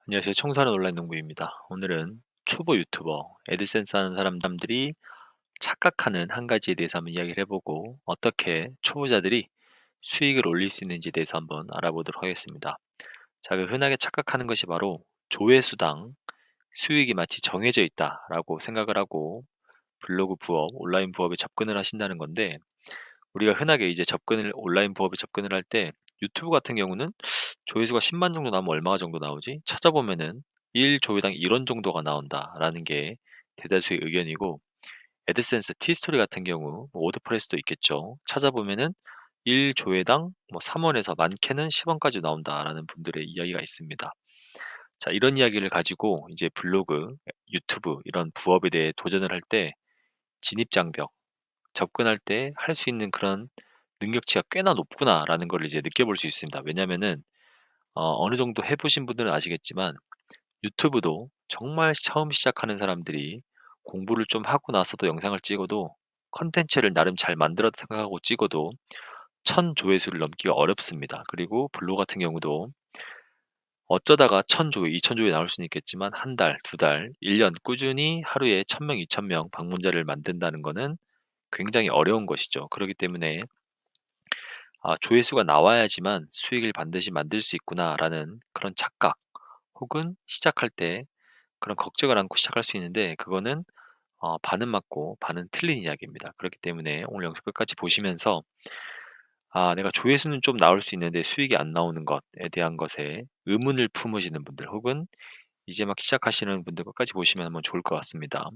안녕하세요. 청소하는 온라인 농부입니다. 오늘은 초보 유튜버, 애드센스 하는 사람들이 착각하는 한 가지에 대해서 한번 이야기를 해보고 어떻게 초보자들이 수익을 올릴 수 있는지에 대해서 한번 알아보도록 하겠습니다. 자, 그 흔하게 착각하는 것이 바로 조회수당 수익이 마치 정해져 있다라고 생각을 하고 블로그 부업, 온라인 부업에 접근을 하신다는 건데 우리가 흔하게 이제 온라인 부업에 접근을 할 때 유튜브 같은 경우는 조회수가 10만 정도 나오면 얼마 정도 나오지? 찾아보면은 1 조회당 1원 정도가 나온다라는 게 대다수의 의견이고 애드센스, 티스토리 같은 경우 워드프레스도 있겠죠. 찾아보면은 1 조회당 뭐 3원에서 많게는 10원까지 나온다라는 분들의 이야기가 있습니다. 자, 이런 이야기를 가지고 이제 블로그, 유튜브 이런 부업에 대해 도전을 할 때 진입 장벽, 접근할 때 할 수 있는 그런 능력치가 꽤나 높구나라는 걸 이제 느껴볼 수 있습니다. 왜냐면은 어느 정도 해 보신 분들은 아시겠지만 유튜브도 정말 처음 시작하는 사람들이 공부를 좀 하고 나서도 영상을 찍어도 컨텐츠를 나름 잘 만들었다 생각하고 찍어도 1000 조회수를 넘기가 어렵습니다. 그리고 블로그 같은 경우도 어쩌다가 1000 조회, 2000 조회 나올 수는 있겠지만 한 달, 두 달, 1년 꾸준히 하루에 1000명, 2000명 방문자를 만든다는 거는 굉장히 어려운 것이죠. 그렇기 때문에 조회수가 나와야지만 수익을 반드시 만들 수 있구나라는 그런 착각 혹은 시작할 때 그런 걱정을 안고 시작할 수 있는데 그거는 반은 맞고 반은 틀린 이야기입니다. 그렇기 때문에 오늘 영상 끝까지 보시면서 내가 조회수는 좀 나올 수 있는데 수익이 안 나오는 것에 대한 것에 의문을 품으시는 분들 혹은 이제 막 시작하시는 분들 끝까지 보시면 한번 좋을 것 같습니다.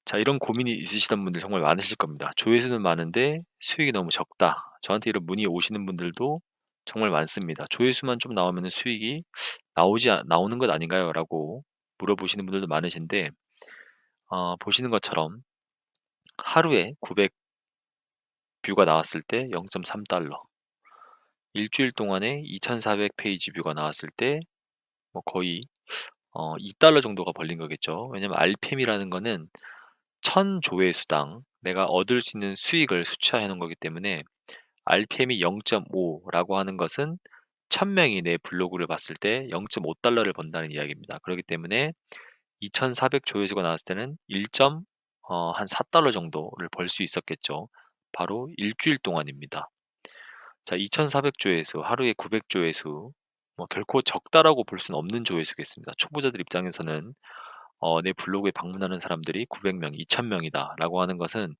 자, 이런 고민이 있으시던 분들 정말 많으실 겁니다. 조회수는 많은데 수익이 너무 적다. 저한테 이런 문의 오시는 분들도 정말 많습니다. 조회수만 좀 나오면 수익이 나오는 것 아닌가요? 라고 물어보시는 분들도 많으신데, 보시는 것처럼 하루에 900 뷰가 나왔을 때 0.3달러, 일주일 동안에 2400 페이지 뷰가 나왔을 때 뭐 거의 2달러 정도가 벌린 거겠죠. 왜냐면 RPM이라는 거는 1000 조회수당 내가 얻을 수 있는 수익을 수치화해 놓은 거기 때문에 RPM이 0.5라고 하는 것은 1000명이 내 블로그를 봤을 때 0.5달러를 번다는 이야기입니다. 그렇기 때문에 2400 조회수가 나왔을 때는 1한 4달러 정도를 벌 수 있었겠죠. 바로 일주일 동안입니다. 자, 2400 조회수, 하루에 900 조회수, 뭐 결코 적다라고 볼 수는 없는 조회수겠습니다. 초보자들 입장에서는 내 블로그에 방문하는 사람들이 900명, 2000명이다라고 하는 것은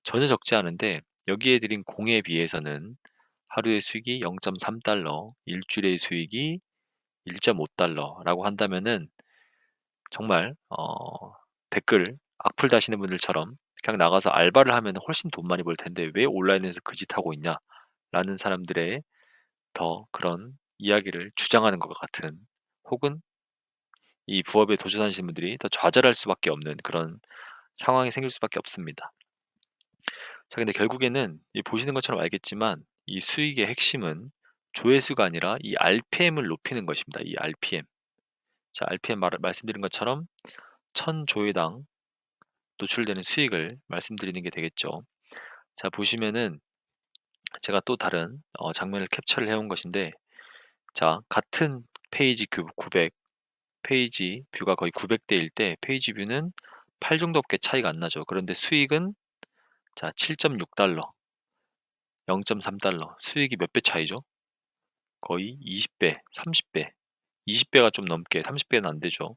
전혀 적지 않은데 여기에 들인 공에 비해서는 하루의 수익이 0.3달러, 일주일의 수익이 1.5달러라고 한다면은 정말 댓글 악플 다시는 분들처럼 그냥 나가서 알바를 하면 훨씬 돈 많이 벌 텐데 왜 온라인에서 그 짓 하고 있냐라는 사람들의 더 그런 이야기를 주장하는 것 같은 혹은 이 부업에 도전하시는 분들이 더 좌절할 수밖에 없는 그런 상황이 생길 수밖에 없습니다. 자, 근데 결국에는 이 보시는 것처럼 알겠지만 이 수익의 핵심은 조회수가 아니라 이 RPM을 높이는 것입니다. 이 RPM. 자, RPM 말씀드린 것처럼 1000 조회당 노출되는 수익을 말씀드리는 게 되겠죠. 자, 보시면은 제가 또 다른 장면을 캡처를 해온 것인데 자, 같은 페이지 뷰 900, 페이지 뷰가 거의 900대일 때 페이지 뷰는 8 정도밖에 차이가 안 나죠. 그런데 수익은 자, 7.6달러, 0.3달러. 수익이 몇 배 차이죠? 거의 20배, 30배, 20배가 좀 넘게, 30배는 안 되죠.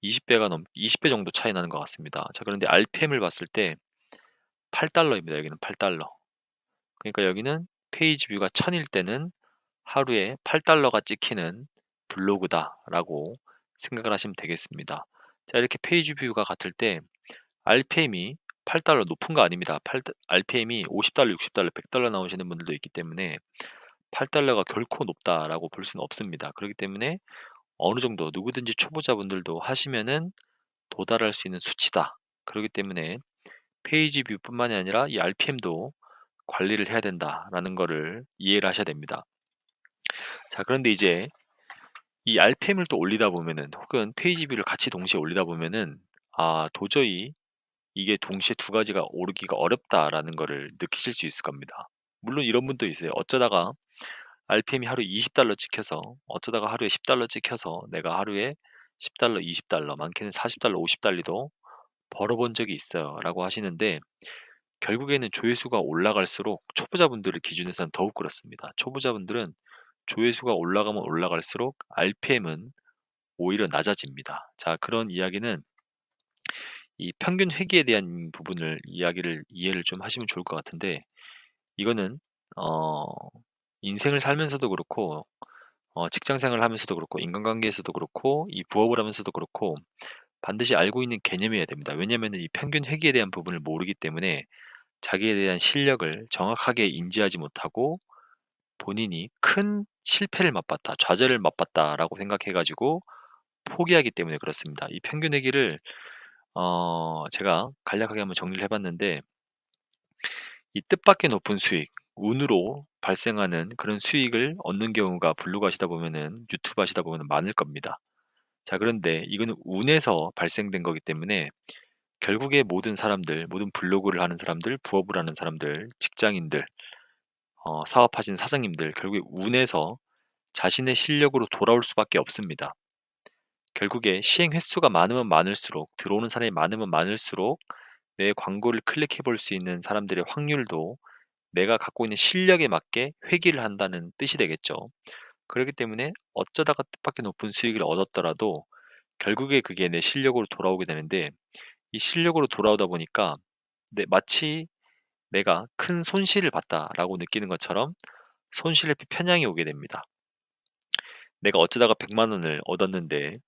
20배 정도 차이 나는 것 같습니다. 자, 그런데 RPM을 봤을 때 8달러입니다. 여기는 8달러. 그러니까 여기는 페이지 뷰가 1000일 때는 하루에 8달러가 찍히는 블로그다라고 생각을 하시면 되겠습니다. 자, 이렇게 페이지 뷰가 같을 때 RPM이 8달러 높은 거 아닙니다. RPM이 50달러, 60달러, 100달러 나오시는 분들도 있기 때문에 8달러가 결코 높다라고 볼 수는 없습니다. 그렇기 때문에 어느 정도 누구든지 초보자분들도 하시면은 도달할 수 있는 수치다. 그렇기 때문에 페이지 뷰뿐만이 아니라 이 RPM도 관리를 해야 된다라는 거를 이해를 하셔야 됩니다. 자, 그런데 이제 이 RPM을 또 올리다 보면은 혹은 페이지 뷰를 같이 동시에 올리다 보면은 도저히 이게 동시에 두 가지가 오르기가 어렵다라는 거를 느끼실 수 있을 겁니다. 물론 이런 분도 있어요. 어쩌다가 RPM이 하루에 $20 찍혀서 어쩌다가 하루에 $10 찍혀서 내가 하루에 $10, $20 많게는 $40, $50도 벌어본 적이 있어요."라고 하시는데 결국에는 조회수가 올라갈수록 초보자분들을 기준으로 해서는 더욱 그렇습니다. 초보자분들은 조회수가 올라가면 올라갈수록 RPM은 오히려 낮아집니다. 자, 그런 이야기는 이 평균 회귀에 대한 부분을 이해를 좀 하시면 좋을 것 같은데 이거는 어 인생을 살면서도 그렇고 직장 생활을 하면서도 그렇고 인간관계에서도 그렇고 이 부업을 하면서도 그렇고 반드시 알고 있는 개념이어야 됩니다. 왜냐하면은 이 평균 회귀에 대한 부분을 모르기 때문에 자기에 대한 실력을 정확하게 인지하지 못하고 본인이 큰 실패를 맛봤다, 좌절을 맛봤다라고 생각해 가지고 포기하기 때문에 그렇습니다. 이 평균 회귀를 제가 간략하게 한번 정리를 해 봤는데 이 뜻밖의 높은 수익, 운으로 발생하는 그런 수익을 얻는 경우가 블로그 하시다 보면은 유튜브 하시다 보면은 많을 겁니다. 자, 그런데 이거는 운에서 발생된 거기 때문에 결국에 모든 사람들, 모든 블로그를 하는 사람들, 부업을 하는 사람들, 직장인들, 사업하시는 사장님들 결국에 운에서 자신의 실력으로 돌아올 수밖에 없습니다. 결국에 시행 횟수가 많으면 많을수록 들어오는 사람이 많으면 많을수록 내 광고를 클릭해 볼 수 있는 사람들의 확률도 내가 갖고 있는 실력에 맞게 회귀를 한다는 뜻이 되겠죠. 그렇기 때문에 어쩌다가 뜻밖의 높은 수익을 얻었더라도 결국에 그게 내 실력으로 돌아오게 되는데 이 실력으로 돌아오다 보니까 마치 내가 큰 손실을 봤다라고 느끼는 것처럼 손실의 편향이 오게 됩니다. 내가 어쩌다가 100만 원을 얻었는데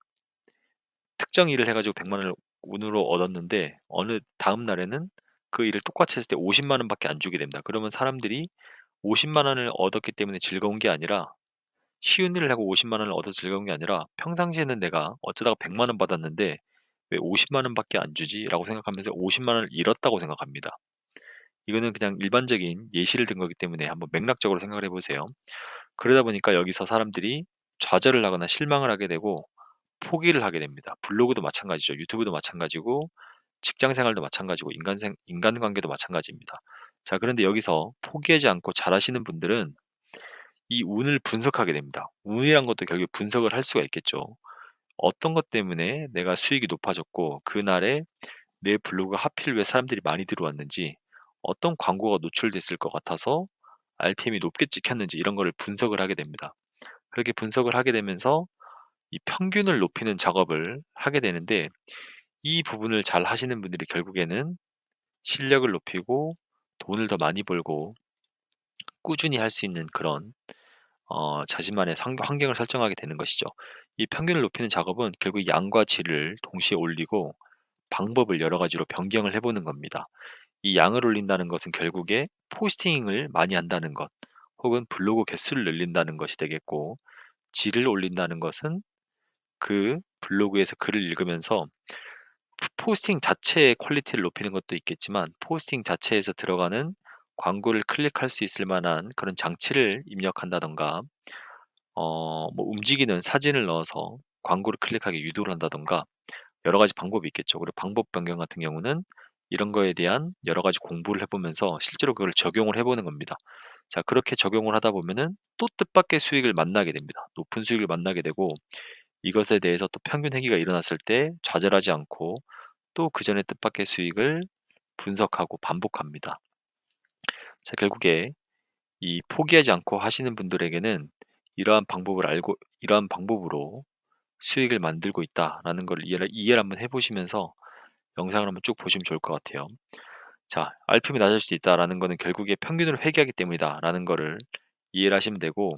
특정 일을 해 가지고 100만 원을 운으로 얻었는데 어느 다음 날에는 그 일을 똑같이 했을 때 50만 원밖에 안 주게 됩니다. 그러면 사람들이 50만 원을 얻었기 때문에 즐거운 게 아니라 쉬운 일을 하고 50만 원을 얻어서 즐거운 게 아니라 평상시에는 내가 어쩌다가 100만 원 받았는데 '왜 50만 원밖에 안 주지?'라고 생각하면서 50만 원을 잃었다고 생각합니다. 이거는 그냥 일반적인 예시를 든 거기 때문에 한번 맥락적으로 생각을 해 보세요. 그러다 보니까 여기서 사람들이 좌절을 하거나 실망을 하게 되고 포기를 하게 됩니다. 블로그도 마찬가지죠. 유튜브도 마찬가지고 직장 생활도 마찬가지고 인간관계도 마찬가지입니다. 자, 그런데 여기서 포기하지 않고 잘하시는 분들은 이 운을 분석하게 됩니다. 운이란 것도 결국에 분석을 할 수가 있겠죠. 어떤 것 때문에 내가 수익이 높아졌고 그날에 내 블로그가 하필 왜 사람들이 많이 들어왔는지 어떤 광고가 노출됐을 것 같아서 RPM이 높게 찍혔는지 이런 거를 분석을 하게 됩니다. 그렇게 분석을 하게 되면서 이 평균을 높이는 작업을 하게 되는데 이 부분을 잘 하시는 분들이 결국에는 실력을 높이고 돈을 더 많이 벌고 꾸준히 할 수 있는 그런 자신만의 환경을 설정하게 되는 것이죠. 이 평균을 높이는 작업은 결국 양과 질을 동시에 올리고 방법을 여러 가지로 변경을 해 보는 겁니다. 이 양을 올린다는 것은 결국에 포스팅을 많이 한다는 것, 혹은 블로그 개수를 늘린다는 것이 되겠고, 질을 올린다는 것은 그 블로그에서 글을 읽으면서 포스팅 자체의 퀄리티를 높이는 것도 있겠지만 포스팅 자체에서 들어가는 광고를 클릭할 수 있을 만한 그런 장치를 입력한다든가 뭐 움직이는 사진을 넣어서 광고를 클릭하게 유도를 한다든가 여러 가지 방법이 있겠죠. 그리고 방법 변경 같은 경우는 이런 거에 대한 여러 가지 공부를 해 보면서 실제로 그걸 적용을 해 보는 겁니다. 자, 그렇게 적용을 하다 보면은 또 뜻밖의 수익을 만나게 됩니다. 높은 수익을 만나게 되고 이것에 대해서 또 평균 회귀가 일어났을 때 좌절하지 않고 또 그전의 뜻밖의 수익을 분석하고 반복합니다. 자, 결국에 이 포기하지 않고 하시는 분들에게는 이러한 방법으로 수익을 만들고 있다라는 걸 이해를 한번 해 보시면서 영상을 한번 쭉 보시면 좋을 것 같아요. 자, RPM이 낮을 수도 있다라는 거는 결국에 평균을 회귀하기 때문이다라는 거를 이해를 하시면 되고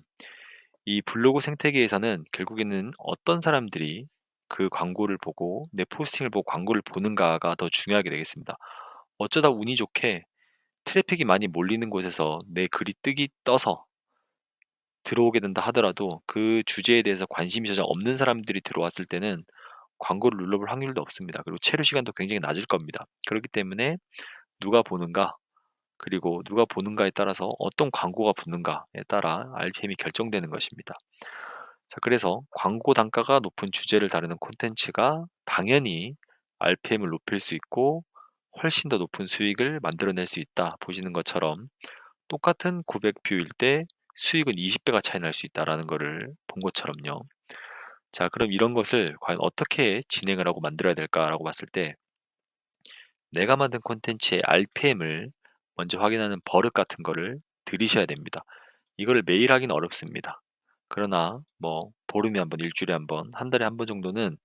이 블로그 생태계에서는 결국에는 어떤 사람들이 그 광고를 보고 내 포스팅을 보고 광고를 보는가가 더 중요하게 되겠습니다. 어쩌다 운이 좋게 트래픽이 많이 몰리는 곳에서 내 글이 뜨기 떠서 들어오게 된다 하더라도 그 주제에 대해서 관심이 전혀 없는 사람들이 들어왔을 때는 광고를 눌러볼 확률도 없습니다. 그리고 체류 시간도 굉장히 낮을 겁니다. 그렇기 때문에 누가 보는가, 그리고 누가 보는가에 따라서 어떤 광고가 붙는가에 따라 RPM이 결정되는 것입니다. 자, 그래서 광고 단가가 높은 주제를 다루는 콘텐츠가 당연히 RPM을 높일 수 있고 훨씬 더 높은 수익을 만들어낼 수 있다 보시는 것처럼 똑같은 900뷰일 때 수익은 20배가 차이 날 수 있다라는 거를 본 것처럼요. 자, 그럼 이런 것을 과연 어떻게 진행을 하고 만들어야 될까라고 봤을 때 내가 만든 콘텐츠의 RPM을 먼저 확인하는 버릇 같은 거를 들이셔야 됩니다. 이거를 매일 하기는 어렵습니다. 그러나 뭐 보름에 한 번, 일주일에 한 번, 한 달에 한 번 정도는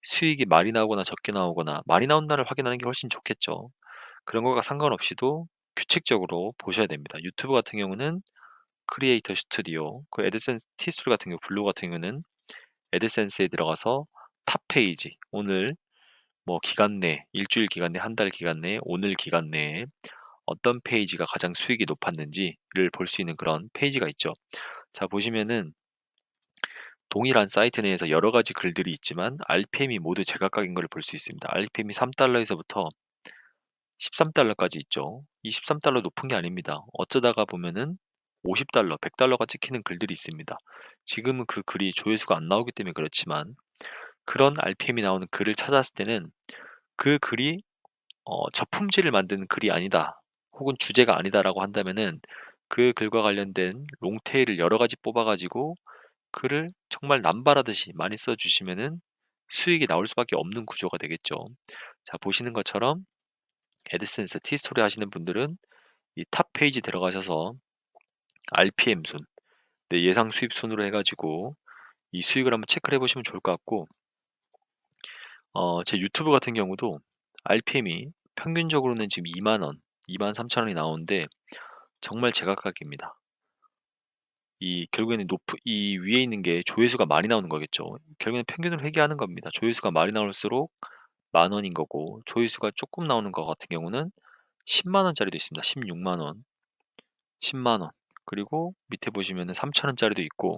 수익이 많이 나오거나 적게 나오거나 많이 나온 날을 확인하는 게 훨씬 좋겠죠. 그런 거가 상관없이도 규칙적으로 보셔야 됩니다. 유튜브 같은 경우는 크리에이터 스튜디오, 그 애드센스 티스토리 같은 경우, 블로그 같은 경우는 애드센스에 들어가서 탑 페이지, 오늘 뭐 기간 내, 일주일 기간 내, 한 달 기간 내, 오늘 기간 내에 어떤 페이지가 가장 수익이 높았는지를 볼 수 있는 그런 페이지가 있죠. 자, 보시면은 동일한 사이트 내에서 여러 가지 글들이 있지만 RPM이 모두 제각각인 걸 볼 수 있습니다. RPM이 3달러에서부터 13달러까지 있죠. 이 13달러 높은 게 아닙니다. 어쩌다가 보면은 50달러, 100달러가 찍히는 글들이 있습니다. 지금은 그 글이 조회수가 안 나오기 때문에 그렇지만 그런 RPM이 나오는 글을 찾았을 때는 그 글이 저품질을 만드는 글이 아니다. 혹은 주제가 아니다라고 한다면은 그 글과 관련된 롱테일을 여러 가지 뽑아가지고 글을 정말 남발하듯이 많이 써주시면은 수익이 나올 수밖에 없는 구조가 되겠죠. 자, 보시는 것처럼 애드센스 티스토리 하시는 분들은 이 탑 페이지 들어가셔서 RPM 순, 네, 예상 수입 순으로 해가지고 이 수익을 한번 체크를 해보시면 좋을 것 같고, 제 유튜브 같은 경우도 RPM이 평균적으로는 지금 2만 원, 2만 3천 원이 나오는데 정말 제각각입니다. 이 결국에는 이 위에 있는 게 조회수가 많이 나오는 거겠죠. 결국에는 평균을 회귀하는 겁니다. 조회수가 많이 나올수록 만 원인 거고, 조회수가 조금 나오는 것 같은 경우는 10만 원짜리도 있습니다. 16만 원, 10만 원. 그리고 밑에 보시면은 3천 원짜리도 있고,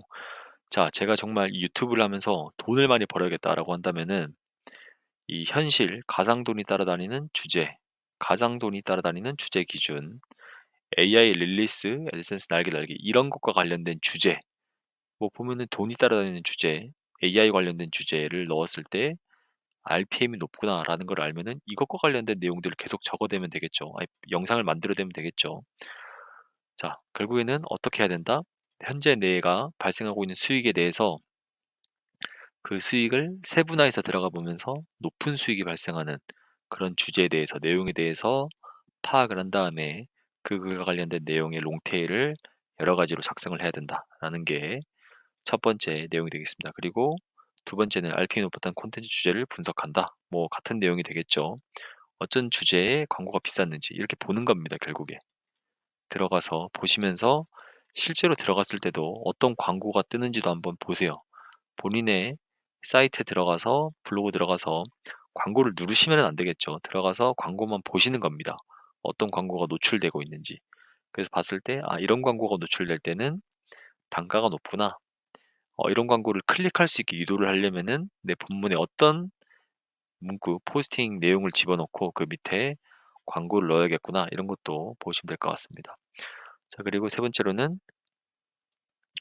자, 제가 정말 이 유튜브를 하면서 돈을 많이 벌어야겠다라고 한다면은 이 현실, 가상돈이 따라다니는 주제, 가상돈이 따라다니는 주제 기준, AI 릴리스, 애드센스 날개 달기 이런 것과 관련된 주제, 뭐 보면은 돈이 따라다니는 주제, AI 관련된 주제를 넣었을 때 RPM이 높구나라는 걸 알면은 이것과 관련된 내용들을 계속 적어대면 되겠죠. 아니, 영상을 만들어대면 되겠죠. 자, 결국에는 어떻게 해야 된다? 현재 내가 발생하고 있는 수익에 대해서 그 수익을 세분화해서 들어가 보면서 높은 수익이 발생하는 그런 주제에 대해서, 내용에 대해서 파악을 한 다음에 그와 관련된 내용의 롱테일을 여러 가지로 작성을 해야 된다라는 게 첫 번째 내용이 되겠습니다. 그리고 두 번째는 RPM 높았던 콘텐츠 주제를 분석한다. 뭐 같은 내용이 되겠죠. 어떤 주제에 광고가 비쌌는지 이렇게 보는 겁니다, 결국에. 들어가서 보시면서 실제로 들어갔을 때도 어떤 광고가 뜨는지도 한번 보세요. 본인의 사이트에 들어가서 블로그 들어가서 광고를 누르시면 안 되겠죠. 들어가서 광고만 보시는 겁니다. 어떤 광고가 노출되고 있는지. 그래서 봤을 때, 아, 이런 광고가 노출될 때는 단가가 높구나. 이런 광고를 클릭할 수 있게 유도를 하려면은 내 본문에 어떤 문구, 포스팅 내용을 집어넣고 그 밑에 광고를 넣어야겠구나. 이런 것도 보시면 될 것 같습니다. 자, 그리고 세 번째로는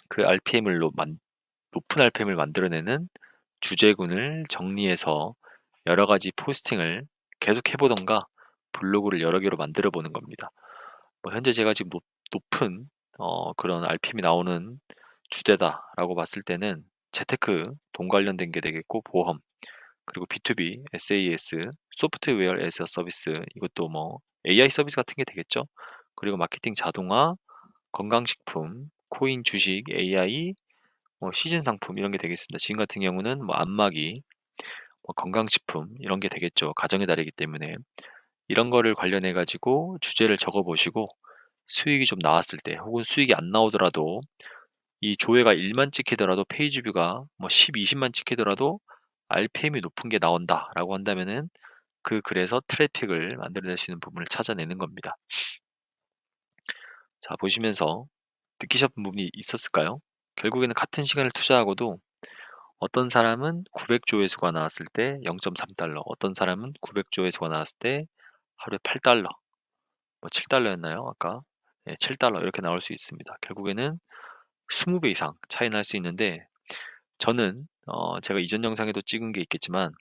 그 RPM을 높은 RPM을 만들어내는 주제군을 정리해서 여러 가지 포스팅을 계속 해보던가 블로그를 여러 개로 만들어 보는 겁니다. 뭐 현재 제가 지금 높은 그런 RPM이 나오는 주제다라고 봤을 때는 재테크, 돈 관련된 게 되겠고 보험, 그리고 B2B, SaaS, 소프트웨어 에서 서비스, 이것도 뭐 AI 서비스 같은 게 되겠죠. 그리고 마케팅 자동화, 건강식품, 코인 주식, AI, 뭐 시즌 상품 이런 게 되겠습니다. 지금 같은 경우는 뭐 안마기, 뭐 건강식품 이런 게 되겠죠. 가정의 달이기 때문에 이런 거를 관련해 가지고 주제를 적어 보시고 수익이 좀 나왔을 때 혹은 수익이 안 나오더라도 이 조회가 1만 찍히더라도 페이지 뷰가 뭐 10, 20만 찍히더라도 RPM이 높은 게 나온다라고 한다면은 그 글에서 트래픽을 만들어낼 수 있는 부분을 찾아내는 겁니다. 자, 보시면서 느끼셨던 부분이 있었을까요? 결국에는 같은 시간을 투자하고도 어떤 사람은 900조회수가 나왔을 때 0.3달러, 어떤 사람은 900조회수가 나왔을 때 하루에 8달러, 뭐 7달러였나요? 아까 7달러 이렇게 나올 수 있습니다. 결국에는 20배 이상 차이 날 수 있는데 저는 제가 이전 영상에도 찍은 게 있겠지만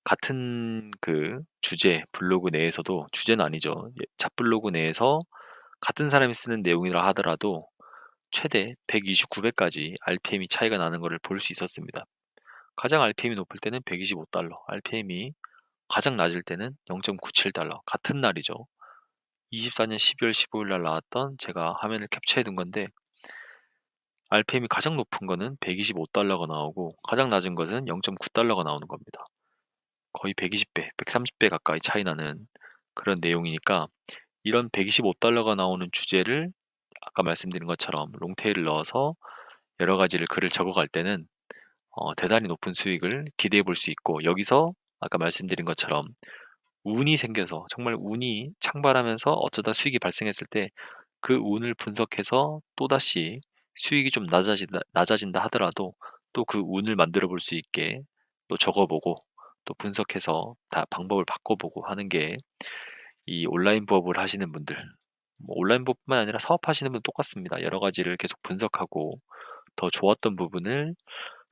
같은 그 주제 블로그 내에서도 주제는 아니죠. 잡블로그 내에서 같은 사람이 쓰는 내용이라 하더라도 최대 129배까지 RPM이 차이가 나는 것을 볼 수 있었습니다. 가장 RPM이 높을 때는 $125, RPM이 가장 낮을 때는 $0.97, 같은 날이죠. 24년 12월 15일 날 나왔던, 제가 화면을 캡처해 둔 건데, RPM이 가장 높은 거는 $125가 나오고 가장 낮은 것은 $0.9가 나오는 겁니다. 거의 120배, 130배 가까이 차이 나는 그런 내용이니까, 이런 $125가 나오는 주제를 아까 말씀드린 것처럼 롱테일을 넣어서 여러 가지를 글을 적어갈 때는 대단히 높은 수익을 기대해 볼 수 있고, 여기서 아까 말씀드린 것처럼 운이 생겨서, 정말 운이 창발하면서 어쩌다 수익이 발생했을 때 그 운을 분석해서 또다시 수익이 좀 낮아진다 하더라도 또 그 운을 만들어 볼 수 있게 또 적어보고, 또 분석해서 다 방법을 바꿔보고 하는 게, 이 온라인 부업을 하시는 분들, 뭐 온라인 부업뿐만 아니라 사업하시는 분 똑같습니다. 여러 가지를 계속 분석하고 더 좋았던 부분을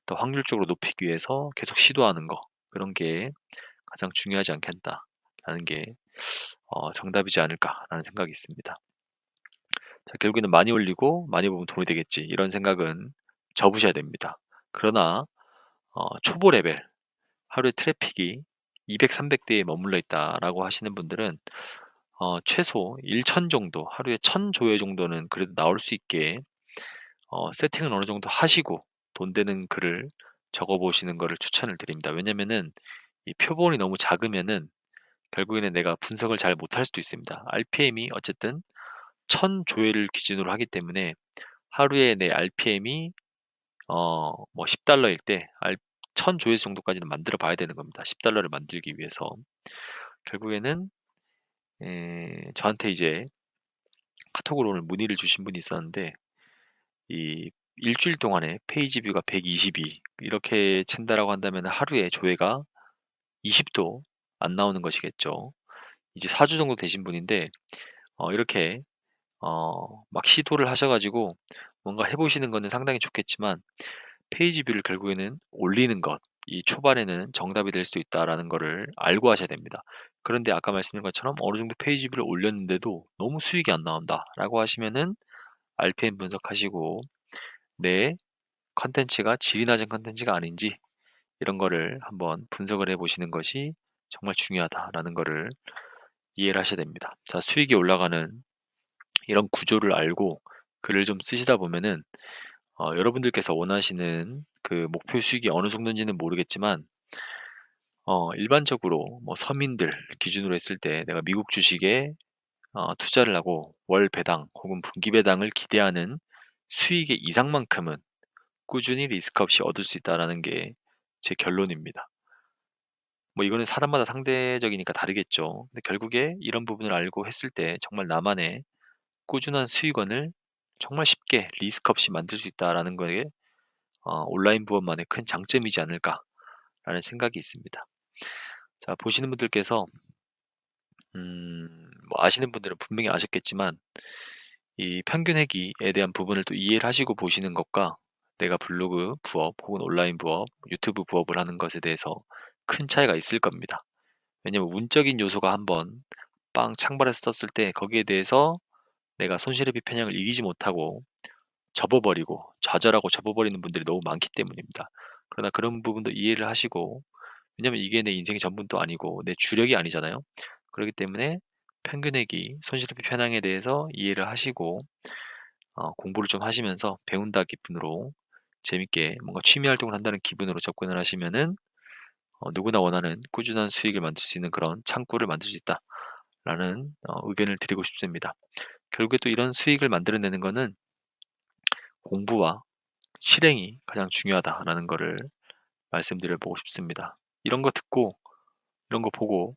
더 확률적으로 높이기 위해서 계속 시도하는 거, 그런 게 가장 중요하지 않겠다라는 게 정답이지 않을까라는 생각이 있습니다. 자, 결국에는 '많이 올리고 많이 보면 돈이 되겠지.' 이런 생각은 접으셔야 됩니다. 그러나 초보 레벨, 하루에 트래픽이 200, 300대에 머물러 있다라고 하시는 분들은 최소 1,000 정도, 하루에 1,000 조회 정도는 그래도 나올 수 있게 세팅을 어느 정도 하시고 돈 되는 글을 적어 보시는 거를 추천을 드립니다. 왜냐면은 이 표본이 너무 작으면은 결국에는 내가 분석을 잘 못할 수도 있습니다. RPM이 어쨌든 1,000 조회를 기준으로 하기 때문에 하루에 내 RPM이 뭐 $10일 때 1,000 조회수 정도까지는 만들어 봐야 되는 겁니다. $10를 만들기 위해서. 결국에는 저한테 이제 카톡으로 오늘 문의를 주신 분이 있었는데, 이 일주일 동안에 페이지 뷰가 122 이렇게 친다라고 한다면 하루에 조회가 20도 안 나오는 것이겠죠. 이제 4주 정도 되신 분인데 이렇게 막 시도를 하셔 가지고 뭔가 해 보시는 거는 상당히 좋겠지만, 페이지 뷰를 결국에는 올리는 것, 이 초반에는 정답이 될 수 있다라는 거를 알고 하셔야 됩니다. 그런데 아까 말씀드린 것처럼 어느 정도 페이지 뷰를 올렸는데도 너무 수익이 안 나온다라고 하시면은 RPM 분석하시고 내 컨텐츠가 질이 낮은 컨텐츠가 아닌지 이런 거를 한번 분석을 해 보시는 것이 정말 중요하다라는 거를 이해를 하셔야 됩니다. 자, 수익이 올라가는 이런 구조를 알고 글을 좀 쓰시다 보면은 여러분들께서 원하시는 그 목표 수익이 어느 정도인지는 모르겠지만, 일반적으로 뭐 서민들 기준으로 했을 때 내가 미국 주식에 투자를 하고 월 배당 혹은 분기 배당을 기대하는 수익의 이상만큼은 꾸준히 리스크 없이 얻을 수 있다라는 게 제 결론입니다. 뭐 이거는 사람마다 상대적이니까 다르겠죠. 근데 결국에 이런 부분을 알고 했을 때 정말 나만의 꾸준한 수익원을 정말 쉽게 리스크 없이 만들 수 있다라는 거에 온라인 부업만의 큰 장점이지 않을까라는 생각이 있습니다. 자, 보시는 분들께서 뭐 아시는 분들은 분명히 아셨겠지만, 이 평균 회기에 대한 부분을 또 이해를 하시고 보시는 것과 내가 블로그 부업 혹은 온라인 부업, 유튜브 부업을 하는 것에 대해서 큰 차이가 있을 겁니다. 왜냐면 운적인 요소가 한번 빵 창발해서 떴을 때 거기에 대해서 내가 손실의 비편향을 이기지 못하고 접어버리고 좌절하고 접어버리는 분들이 너무 많기 때문입니다. 그러나 그런 부분도 이해를 하시고, 왜냐면 이게 내 인생의 전부도 아니고 내 주력이 아니잖아요. 그렇기 때문에 평균액이 손실의 편향에 대해서 이해를 하시고 공부를 좀 하시면서 배운다 기분으로 재밌게 뭔가 취미 활동을 한다는 기분으로 접근을 하시면은 누구나 원하는 꾸준한 수익을 만들 수 있는 그런 창구를 만들 수 있다라는 의견을 드리고 싶습니다. 결국에 또 이런 수익을 만들어내는 거는 공부와 실행이 가장 중요하다라는 거를 말씀드려 보고 싶습니다. 이런 거 듣고 이런 거 보고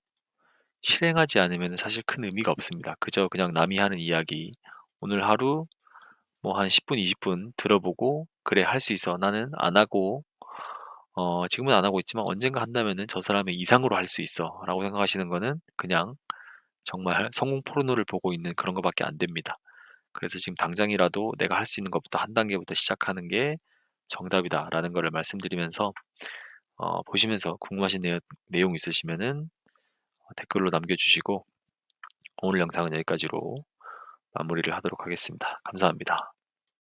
실행하지 않으면 사실 큰 의미가 없습니다. 그저 그냥 남이 하는 이야기, 오늘 하루 뭐 한 10분, 20분 들어보고 '그래 할 수 있어. 나는 안 하고 지금은 안 하고 있지만 언젠가 한다면은 저 사람의 이상으로 할 수 있어.'라고 생각하시는 거는 그냥 정말 성공 포르노를 보고 있는 그런 거밖에 안 됩니다. 그래서 지금 당장이라도 내가 할 수 있는 것부터 한 단계부터 시작하는 게 정답이다라는 거를 말씀드리면서, 보시면서 궁금하신 내용 있으시면은 댓글로 남겨주시고, 오늘 영상은 여기까지로 마무리를 하도록 하겠습니다. 감사합니다.